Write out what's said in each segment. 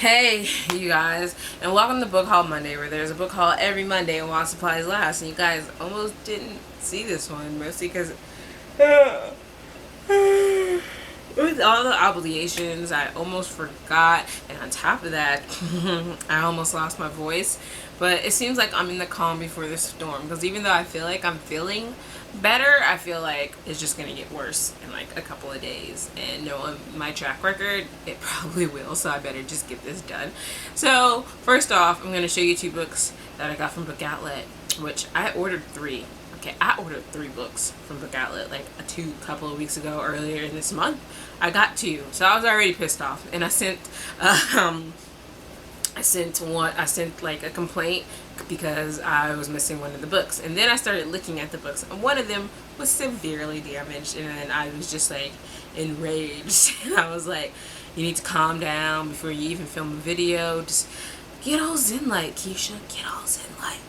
Hey, you guys, and welcome to Book Haul Monday, where there's a book haul every Monday and while supplies last. And you guys almost didn't see this one, mostly because with all the obligations, I almost forgot. And on top of that, I almost lost my voice. But it seems like I'm in the calm before the storm, because even though I feel like I'm feeling better, I feel like it's just gonna get worse in like a couple of days, and knowing my track record, it probably will, so I better just get this done. So first off, I'm gonna show you two books that I got from Book Outlet, which I ordered three. Okay, I ordered 3 books from Book Outlet like a couple of weeks ago. Earlier in this month I got 2, so I was already pissed off, and I sent like a complaint because I was missing one of the books. And then I started looking at the books, and one of them was severely damaged, and then I was just like enraged. And I was like, you need to calm down before you even film a video. Just get all zen like, ke-sha, get all zen like.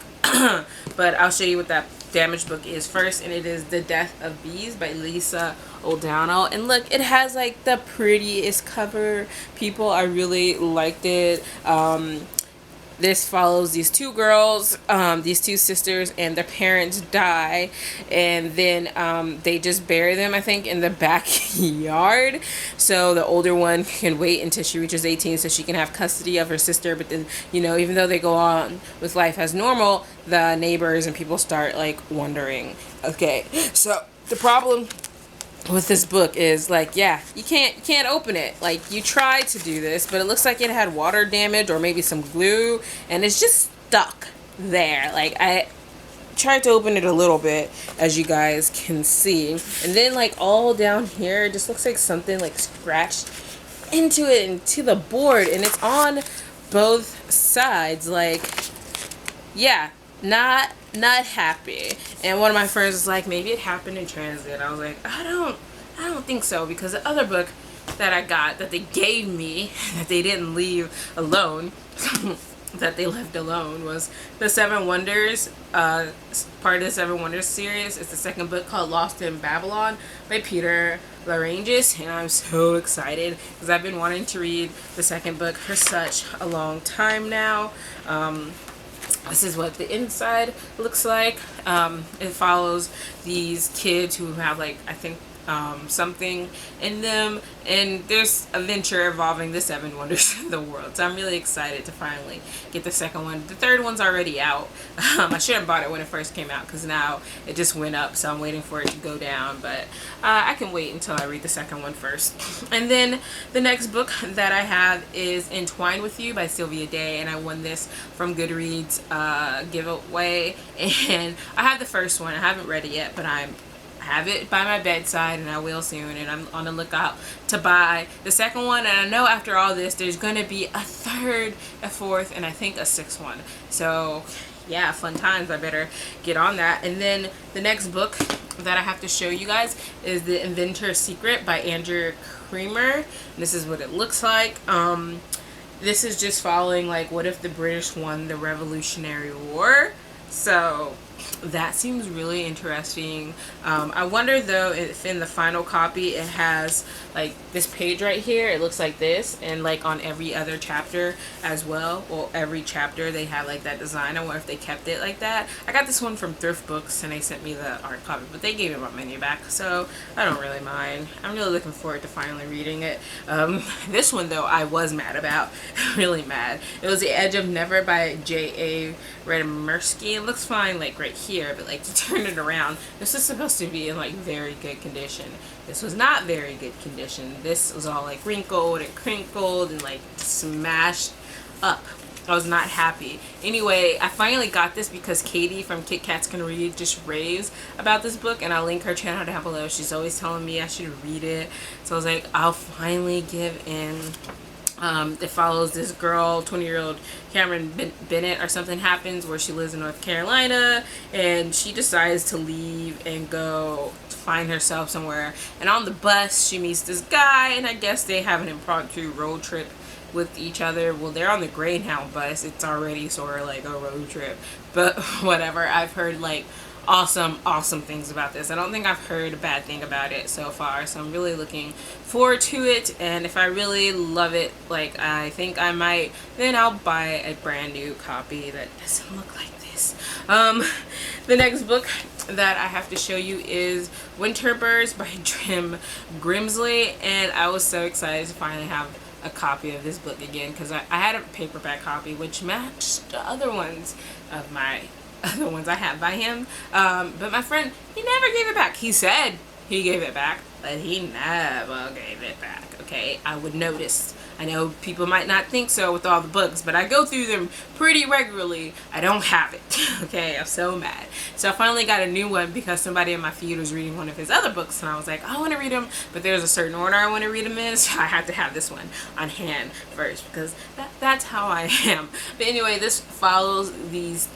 But I'll show you what that damaged book is first, and it is The Death of Bees by Lisa O'Donnell. And look, it has like the prettiest cover. People, I really liked it. This follows these 2 girls, these 2 sisters, and their parents die, and then they just bury them, I think, in the backyard. So the older one can wait until she reaches 18 so she can have custody of her sister. But then, you know, even though they go on with life as normal, the neighbors and people start like wondering. Okay, so the problem with this book is like, yeah, you can't open it. Like, you tried to do this, but it looks like it had water damage or maybe some glue, and it's just stuck there. Like, I tried to open it a little bit, as you guys can see, and then like all down here, it just looks like something like scratched into it, into the board, and it's on both sides. Like, yeah, not happy. And one of my friends was like, maybe it happened in transit. I was like, I don't think so, because the other book that I got, that they gave me, that they didn't leave alone, that they left alone, was the Seven Wonders, part of the Seven Wonders series. It's the second book, called Lost in Babylon by Peter Larangis, and I'm so excited because I've been wanting to read the second book for such a long time now. This is what the inside looks like. It follows these kids who have, like, I think something in them, and there's a venture involving the 7 wonders of the world. So I'm really excited to finally get the second one. The third one's already out. I should have bought it when it first came out, because now it just went up, so I'm waiting for it to go down. But I can wait until I read the second one first. And then the next book that I have is Entwined with You by Sylvia Day, and I won this from Goodreads giveaway. And I have the first one. I haven't read it yet, but I have it by my bedside, and I will soon, and I'm on the lookout to buy the second one. And I know after all this there's going to be a third, a fourth, and I think a 6th one. So yeah, fun times. I better get on that. And then the next book that I have to show you guys is The Inventor Secret by Andrew Creamer. And this is what it looks like. This is just following, like, what if the British won the Revolutionary War. So that seems really interesting. I wonder though if in the final copy it has like this page right here. It looks like this, and like on every other chapter as well. Well, every chapter they have like that design. I wonder if they kept it like that. I got this one from Thrift Books, and they sent me the art copy, but they gave me my money back, so I don't really mind. I'm really looking forward to finally reading it. This one though, I was mad about. Really mad. It was The Edge of Never by J.A. Redimersky. It looks fine like right here, but like to turn it around, this is supposed to be in like very good condition. This was not very good condition. This was all like wrinkled and crinkled and like smashed up. I was not happy. Anyway, I finally got this because Katie from Kit Kats Can Read just raves about this book, and I'll link her channel down below. She's always telling me I should read it, so I was like, I'll finally give in. It follows this girl, 20-year-old Cameron Bennett, or something happens where she lives in North Carolina, and she decides to leave and go to find herself somewhere. And on the bus, she meets this guy, and I guess they have an impromptu road trip with each other. Well, they're on the Greyhound bus. It's already sort of like a road trip, but whatever. I've heard like awesome things about this. I don't think I've heard a bad thing about it so far, so I'm really looking forward to it. And if I really love it, like I think I might, then I'll buy a brand new copy that doesn't look like this. The next book that I have to show you is Winter Birds by Trim Grimsley, and I was so excited to finally have a copy of this book again, because I had a paperback copy which matched the other ones of my other ones I have by him, but my friend, he never gave it back. He said he gave it back, but he never gave it back. Okay, I would notice. I know people might not think so with all the books, but I go through them pretty regularly. I don't have it. Okay, I'm so mad. So I finally got a new one because somebody in my feed was reading one of his other books, and I was like, I want to read them, but there's a certain order I want to read them in, so I had to have this one on hand first, because that's how I am. But anyway, this follows these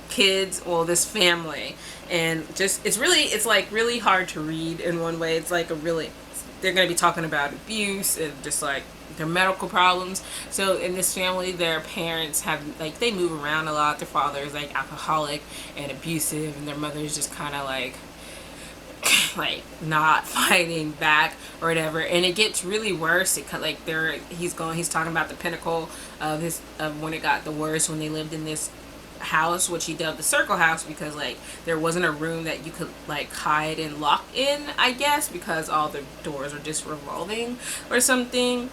kids, well, this family, and just it's like really hard to read in one way. It's like they're going to be talking about abuse and just like their medical problems. So in this family, their parents have, like, they move around a lot. Their father is like alcoholic and abusive, and their mother is just kind of like not fighting back or whatever, and it gets really worse. He's talking about the pinnacle of when it got the worst, when they lived in this house, which he dubbed the circle house, because like there wasn't a room that you could like hide and lock in, I guess, because all the doors are just revolving or something.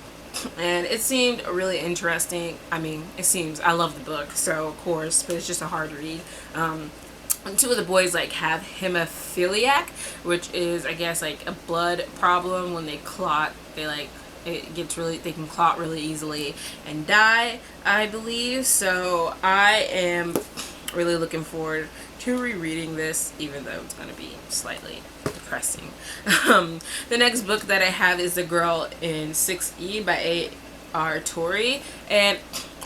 And it seemed really interesting. I mean, I love the book, so of course, but it's just a hard read. And two of the boys like have hemophiliac, which is, I guess, like a blood problem. When they clot, they can clot really easily and die, I believe. So I am really looking forward to rereading this, even though it's going to be slightly depressing. The next book that I have is The Girl in 6E by A.R. Torrey, and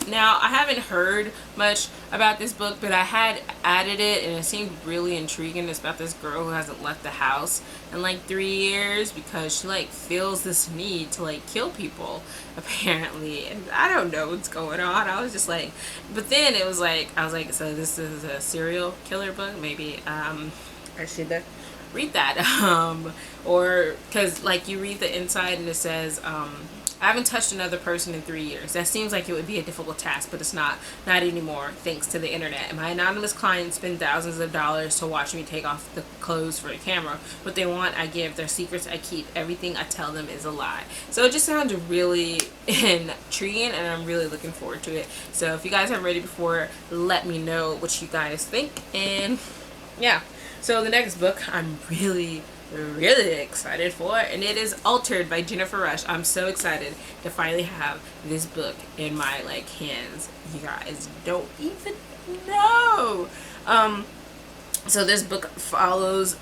now I haven't heard much about this book, but I had added it, and it seemed really intriguing. It's about this girl who hasn't left the house in like 3 years because she like feels this need to like kill people, apparently, and I don't know what's going on. I was just like, but then I was like, so this is a serial killer book? Maybe I should read that, or because like you read the inside and it says I haven't touched another person in 3 years. That seems like it would be a difficult task, but it's not anymore, thanks to the internet. And my anonymous clients spend thousands of dollars to watch me take off the clothes for a camera. What they want, I give. Their secrets, I keep. Everything I tell them is a lie. So it just sounds really intriguing, and I'm really looking forward to it. So if you guys have read it before, let me know what you guys think. And yeah, so the next book I'm really excited for, and it is Altered by Jennifer Rush. I'm so excited to finally have this book in my like hands. You guys don't even know. So this book follows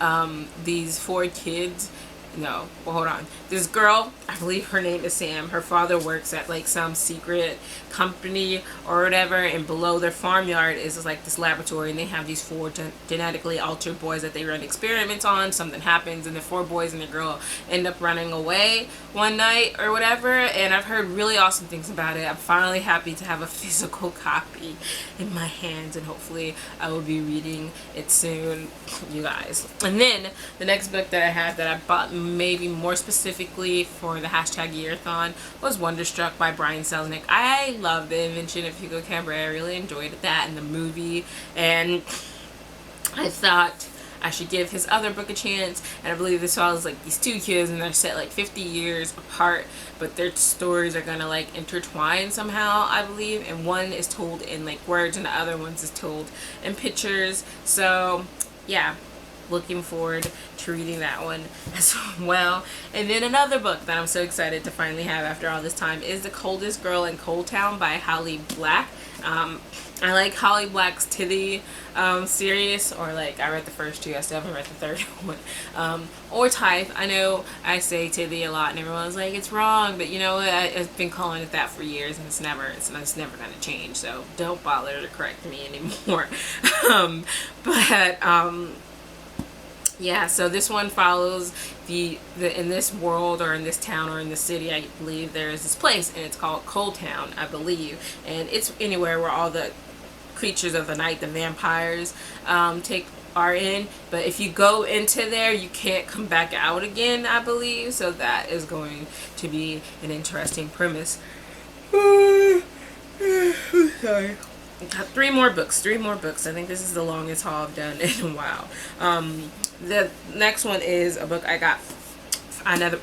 these 4 kids. No, well, hold on. This girl, I believe her name is Sam. Her father works at like some secret company or whatever, and below their farmyard is like this laboratory, and they have these 4 genetically altered boys that they run experiments on. Something happens, and the 4 boys and the girl end up running away one night or whatever, and I've heard really awesome things about it. I'm finally happy to have a physical copy in my hands, and hopefully I will be reading it soon, you guys. And then the next book that I have that I bought maybe more specifically for the hashtag yearathon was Wonderstruck by Brian Selznick. I love the invention of Hugo Cabret. I really enjoyed that in the movie, and I thought I should give his other book a chance. And I believe this follows like these 2 kids, and they're set like 50 years apart, but their stories are gonna like intertwine somehow, I believe, and one is told in like words and the other one's is told in pictures. So yeah, looking forward to reading that one as well. And then another book that I'm so excited to finally have after all this time is The Coldest Girl in Coldtown by Holly Black. I like Holly Black's Titty series, or like I read the first 2, I still haven't read the third one, or Type. I know I say Titty a lot and everyone's like it's wrong, but you know what, I've been calling it that for years, and it's never gonna change, so don't bother to correct me anymore. Yeah, so this one follows the in this world, or in this town, or in this city, I believe there is this place, and it's called Coldtown, I believe, and it's anywhere where all the creatures of the night, the vampires, take are in, but if you go into there, you can't come back out again, I believe. So that is going to be an interesting premise. Sorry. Got three more books. I think this is the longest haul I've done in a while. The next one is a book I got. Another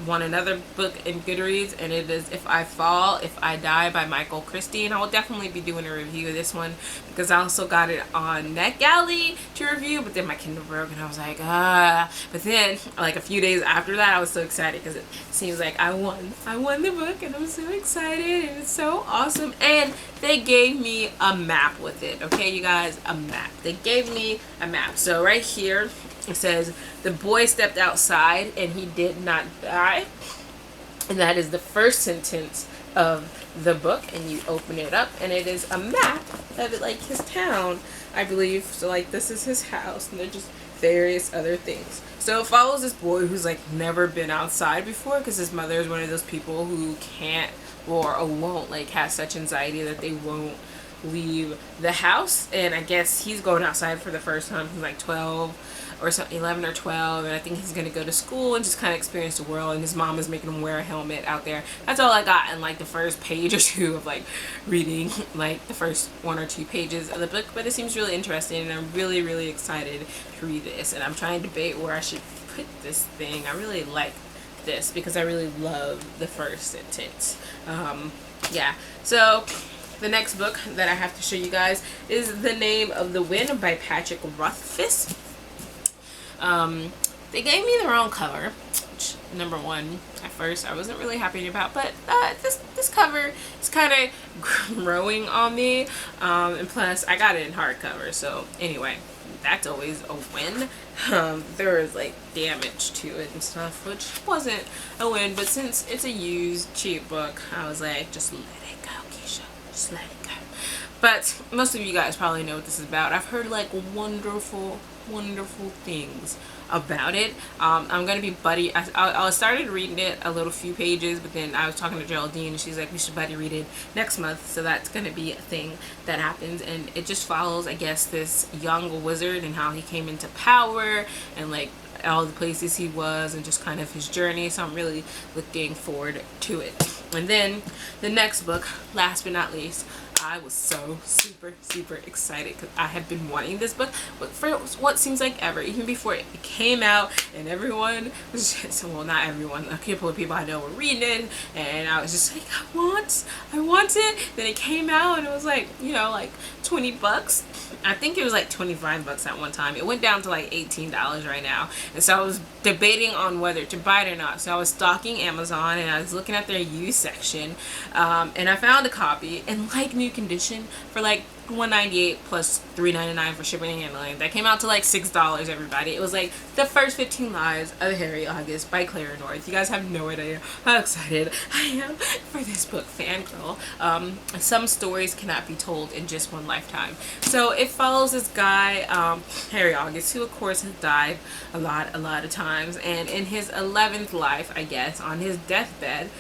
book in Goodreads, and it is If I Fall, If I Die by Michael Christie, and I will definitely be doing a review of this one because I also got it on NetGalley to review, but then my Kindle broke and I was like, but then like a few days after that I was so excited because it seems like I won the book, and I'm so excited, and it's so awesome. And they gave me a map with it. Okay, you guys, a map. They gave me a map. So right here it says, the boy stepped outside and he did not die. And that is the first sentence of the book. And you open it up and it is a map of it, like his town, I believe. So like this is his house, and they're just various other things. So it follows this boy who's like never been outside before because his mother is one of those people who can't or won't, like, has such anxiety that they won't leave the house. And I guess he's going outside for the first time. He's like 12 or something, 11 or 12, and I think he's gonna go to school and just kind of experience the world, and his mom is making him wear a helmet out there. That's all I got in like the first page or two of like reading like the first 1 or 2 pages of the book, but it seems really interesting, and I'm really excited to read this. And I'm trying to debate where I should put this thing. I really like this because I really love the first sentence. Yeah, so the next book that I have to show you guys is The Name of the Wind by Patrick Rothfuss. They gave me the wrong cover, which, number one, at first I wasn't really happy about, but this cover is kind of growing on me, and plus I got it in hardcover, so anyway, that's always a win. There was like damage to it and stuff, which wasn't a win, but since it's a used cheap book, I was like, just let it go, ke-sha, just let it go. But most of you guys probably know what this is about. I've heard like wonderful things about it. I'm gonna be buddy. I started reading it a little few pages, but then I was talking to Geraldine and she's like, we should buddy read it next month. So that's gonna be a thing that happens, and it just follows, I guess, this young wizard and how he came into power and like all the places he was and just kind of his journey. So I'm really looking forward to it. And then the next book, last but not least, I was so super excited because I had been wanting this book for what seems like ever, even before it came out, and everyone was just, well, not everyone, a couple of people I know were reading it, and I was just like, I want it. Then it came out and it was like, you know, like 20 bucks. I think it was like 25 bucks at one time. It went down to like $18 right now, and so I was debating on whether to buy it or not. So I was stalking Amazon and I was looking at their used section, and I found a copy in like new condition for like $198 plus $3.99 for shipping and handling. That came out to like $6, everybody. It was like The First 15 Lives of Harry August by Clara North. You guys have no idea how excited I am for this book, fangirl. Some stories cannot be told in just one lifetime. So it follows this guy, Harry August, who of course has died a lot of times, and in his 11th life, I guess, on his deathbed,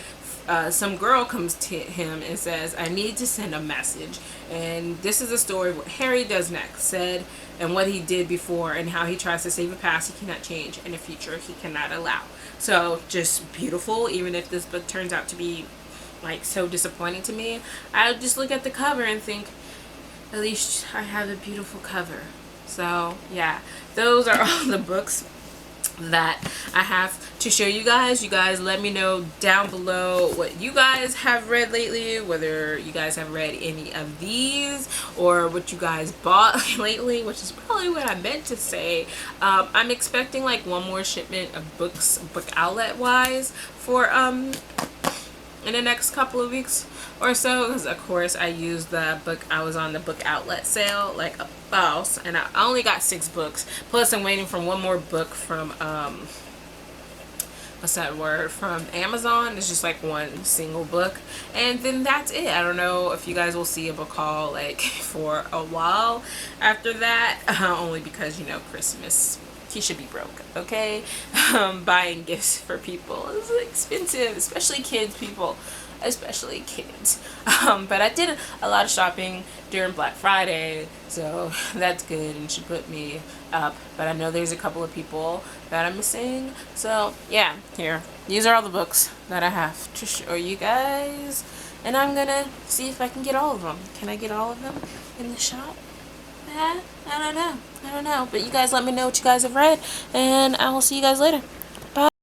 some girl comes to him and says, I need to send a message. And this is a story of what Harry does next, said, and what he did before, and how he tries to save a past he cannot change and a future he cannot allow. So just beautiful. Even if this book turns out to be like so disappointing to me, I just look at the cover and think, at least I have a beautiful cover. So yeah, those are all the books that I have to show you guys. You guys let me know down below what you guys have read lately, whether you guys have read any of these or what you guys bought lately, which is probably what I meant to say. I'm expecting like one more shipment of books, book outlet wise, for in the next couple of weeks or so, because of course I used the book, I was on the book outlet sale like a boss, and I only got 6 books, plus I'm waiting for one more book from what's that word, from Amazon. It's just like one single book, and then that's it. I don't know if you guys will see a book haul like for a while after that, only because, you know, Christmas, he should be broke, okay? Buying gifts for people is expensive, especially kids, people, especially kids. But I did a lot of shopping during Black Friday, so that's good, and she put me up. But I know there's a couple of people that I'm missing, so yeah, here, these are all the books that I have to show you guys, and I'm gonna see if I can get all of them. Can I get all of them in the shop? I don't know, but you guys let me know what you guys have read, and I will see you guys later. Bye.